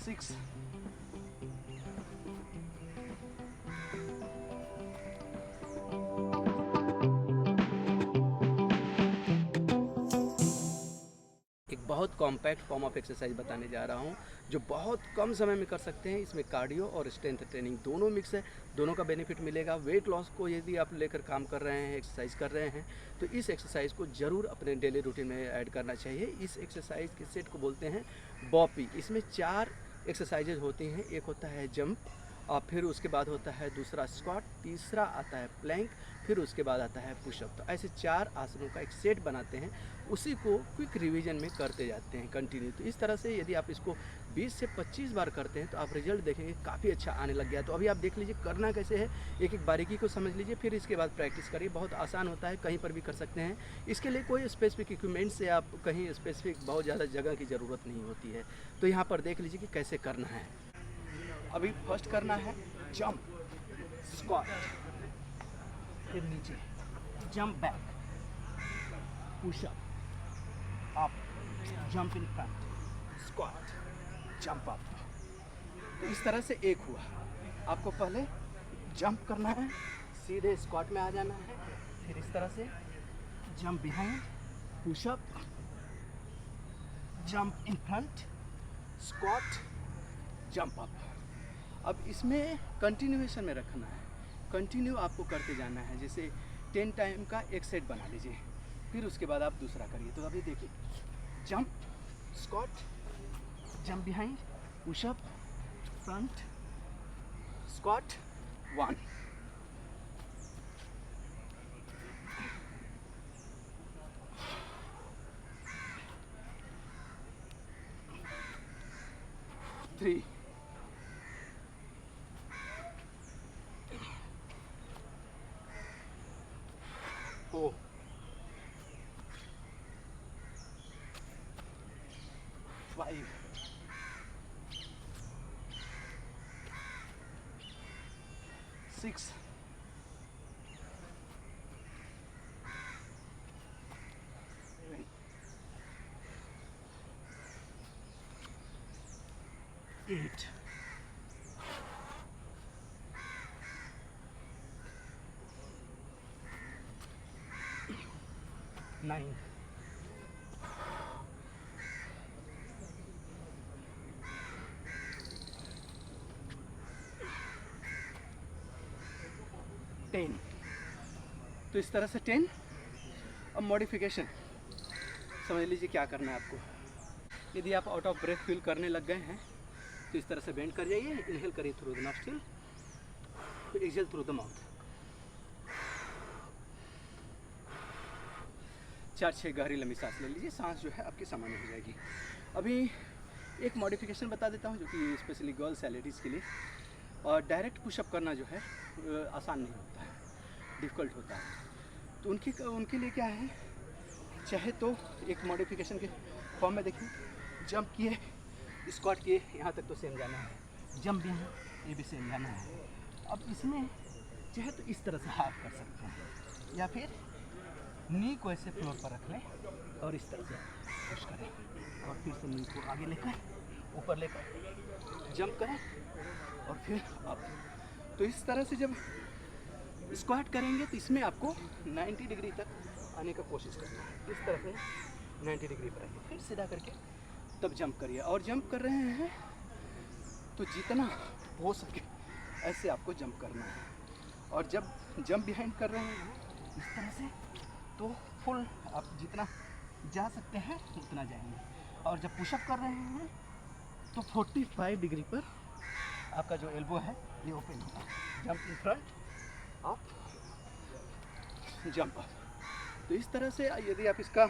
6 एक बहुत compact form of exercise बताने जा रहा हूँ जो बहुत कम समय में कर सकते हैं। इसमें कार्डियो और स्ट्रेंथ ट्रेनिंग दोनों मिक्स है, दोनों का बेनिफिट मिलेगा। वेट लॉस को यदि आप लेकर काम कर रहे हैं, एक्सरसाइज कर रहे हैं, तो इस एक्सरसाइज को ज़रूर अपने डेली रूटीन में ऐड करना चाहिए। इस एक्सरसाइज के सेट को बोलते हैं बॉपी। इसमें 4 एक्सरसाइजेज होती हैं। एक होता है जंप, और फिर उसके बाद होता है दूसरा स्क्वाट, तीसरा आता है प्लैंक, फिर उसके बाद आता है पुशअप। तो ऐसे 4 आसनों का एक सेट बनाते हैं, उसी को क्विक रिवीजन में करते जाते हैं कंटिन्यू। तो इस तरह से यदि आप इसको 20 से 25 बार करते हैं तो आप रिजल्ट देखेंगे काफ़ी अच्छा आने लग गया। तो अभी आप देख लीजिए करना कैसे है, एक एक बारीकी को समझ लीजिए, फिर इसके बाद प्रैक्टिस करिए। बहुत आसान होता है, कहीं पर भी कर सकते हैं। इसके लिए कोई स्पेसिफिक इक्विपमेंट से आप कहीं स्पेसिफिक बहुत ज़्यादा जगह की ज़रूरत नहीं होती है। तो यहाँ पर देख लीजिए कि कैसे करना है। अभी फर्स्ट करना है जंप, स्क्वाट, फिर नीचे jump back, pushup, up, jump in front, squat, jump up. तो इस तरह से एक हुआ। आपको पहले जंप करना है, सीधे स्क्वाट में आ जाना है, फिर इस तरह से jump behind, pushup, jump in front, squat, jump up. अब इसमें कंटिन्यूएशन में रखना है, कंटिन्यू आपको करते जाना है। जैसे 10 टाइम का एक सेट बना लीजिए, फिर उसके बाद आप दूसरा करिए। तो अभी देखिए jump, squat, jump behind, pushup, front, squat, 1, 3, 4, 5, 6, 7, 8, 9, 10। तो इस तरह से 10। अब मॉडिफिकेशन समझ लीजिए क्या करना है आपको। यदि आप आउट ऑफ ब्रेथ फील करने लग गए हैं तो इस तरह से बेंड कर जाइए, इनहेल करिए through the nostril, exhale through the mouth. 4-6 गहरी लंबी सांस ले लीजिए, सांस जो है आपकी सामान्य हो जाएगी। अभी एक मॉडिफिकेशन बता देता हूँ जो कि स्पेशली गर्ल्स या लेडीज़ के लिए। और डायरेक्ट पुशअप करना जो है आसान नहीं होता है, डिफ़िकल्ट होता है। तो उनके लिए क्या है, चाहे तो एक मॉडिफिकेशन के फॉर्म में देखिए, जंप किए, स्क्वाट किए, यहाँ तक तो सेम जाना है, जंप भी है, ये भी सेम जाना है। अब इसमें चाहे तो इस तरह से हाफ कर सकते हैं, या फिर नी को ऐसे फ्लोर पर रख लें और इस तरह से पुश करें, और फिर से नी को आगे लेकर ऊपर लेकर जंप करें और फिर अप। तो इस तरह से जब स्क्वाट करेंगे तो इसमें आपको 90 डिग्री तक आने का कोशिश करना है। इस तरह से 90 डिग्री पर आइए, फिर सीधा करके तब जंप करिए। और जंप कर रहे हैं तो जितना हो सके ऐसे आपको जंप करना है। और जब जंप बिहाइंड कर रहे हैं इस तरह से, तो फुल आप जितना जा सकते हैं उतना जाएंगे। और जब पुशअप कर रहे हैं तो 45 डिग्री पर आपका जो एल्बो है ये ओपन होगा। Jump in front, up, jump up. तो इस तरह से यदि आप इसका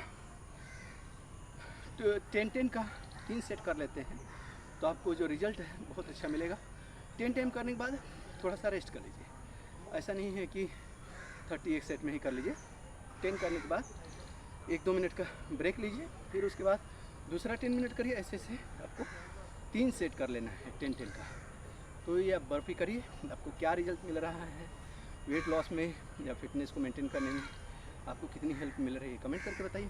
10-10 का 3 सेट कर लेते हैं तो आपको जो रिज़ल्ट है बहुत अच्छा मिलेगा। 10 टाइम करने के बाद थोड़ा सा रेस्ट कर लीजिए। ऐसा नहीं है कि 31 सेट में ही कर लीजिए। 10 करने के बाद 1-2 मिनट का ब्रेक लीजिए, फिर उसके बाद दूसरा 10 मिनट करिए। ऐसे ऐसे आपको 3 सेट कर लेना है 10-10 का। तो ये आप बर्फी करिए, आपको क्या रिजल्ट मिल रहा है वेट लॉस में या फिटनेस को मेंटेन करने में, आपको कितनी हेल्प मिल रही है, कमेंट करके बताइए।